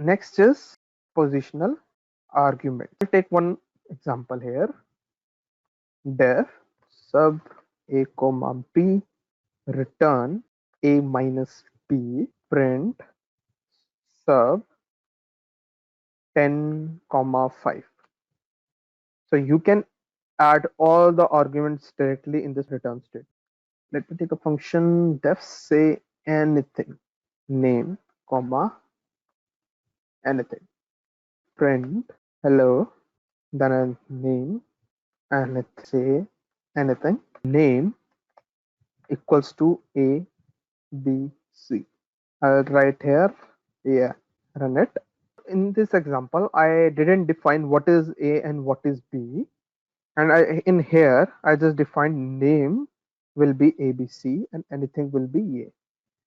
Next is positional argument. We'll take one example here. Def sub a comma b return a minus b print sub 10 comma 5. So you can add all the arguments directly in this return state. Let me take a function def say anything, name comma anything, print hello, then a name, and let's say anything, name equals to a b c. I'll write here, yeah, run it. In this example I didn't define what is a and what is b, and in here I just defined name will be abc and anything will be a.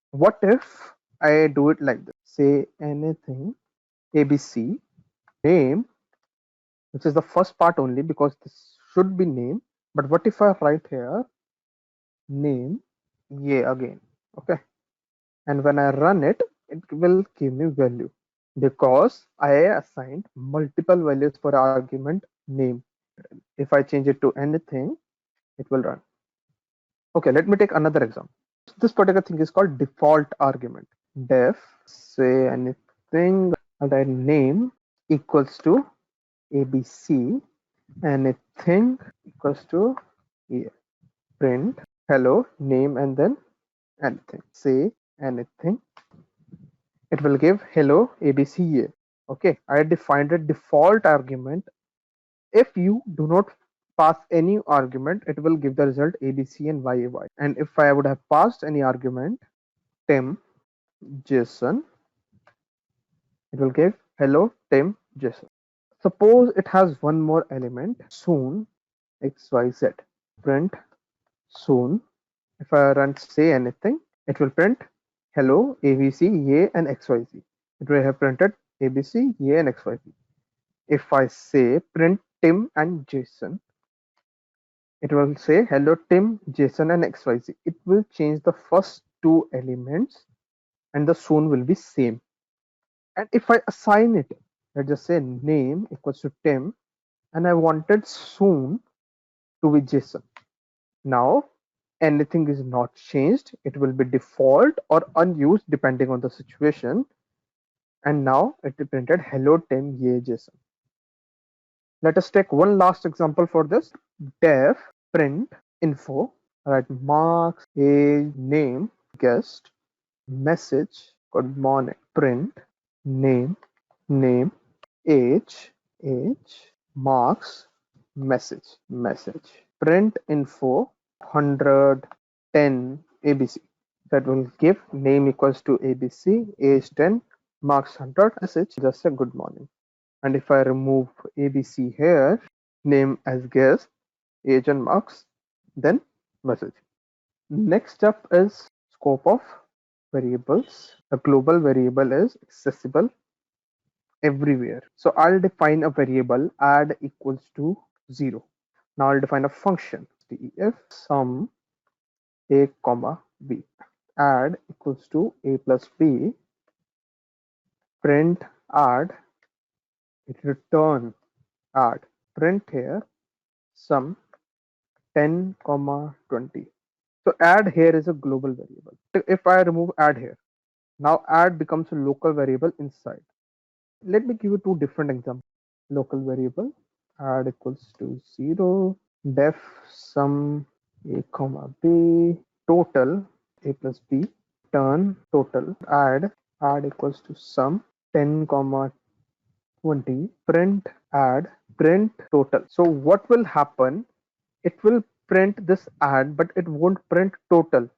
What if I do it like this? Say anything abc name, which is the first part only because this should be name, but what if I write here name a again? Okay, and when I run it, it will give me value because I assigned multiple values for argument name. If I change it to anything, it will run. Okay, let me take another example. This particular thing is called default argument. Def say anything, and then name equals to abc, anything equals to a. Print hello name and then anything. Say anything, it will give hello abc a. Okay, I defined a default argument. If you do not pass any argument, it will give the result abc and yay. And if I would have passed any argument, Tim Jason, it will give hello Tim Jason. Suppose it has one more element, soon xyz. Print soon. If I run say anything, it will print hello abc yay and xyz. It will have printed abc yay and xyz. If I say print Tim and Jason, it will say hello Tim, Jason and xyz. It will change the first two elements and the soon will be same. And if I assign it, let's just say name equals to Tim and I wanted soon to be Jason. Now anything is not changed. It will be default or unused depending on the situation. And now it printed hello Tim, yay Jason. Let us take one last example for this. Def print info, right, marks, age, name, guest, message, good morning, print name, name, age, marks, message, print info 110 abc. That will give name equals to abc, age 10, marks 100, message just say good morning. And if I remove abc here, name as guest, age and marks, then message. Next up is scope of variables. A global variable is accessible everywhere. So I'll define a variable add equals to 0. Now I'll define a function def sum a comma b. Add equals to a plus b. Print add, it return add. Print here sum 10 comma 20. So add here is a global variable. If I remove add here, now add becomes a local variable inside. Let me give you two different examples. Local variable add equals to 0, def sum a comma b, total a plus b, turn total, add equals to sum 10 comma 20, print add, print total. So what will happen? It will print this add, but it won't print total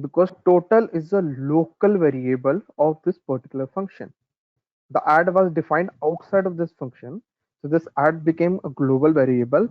because total is a local variable of this particular function. The add was defined outside of this function, so this add became a global variable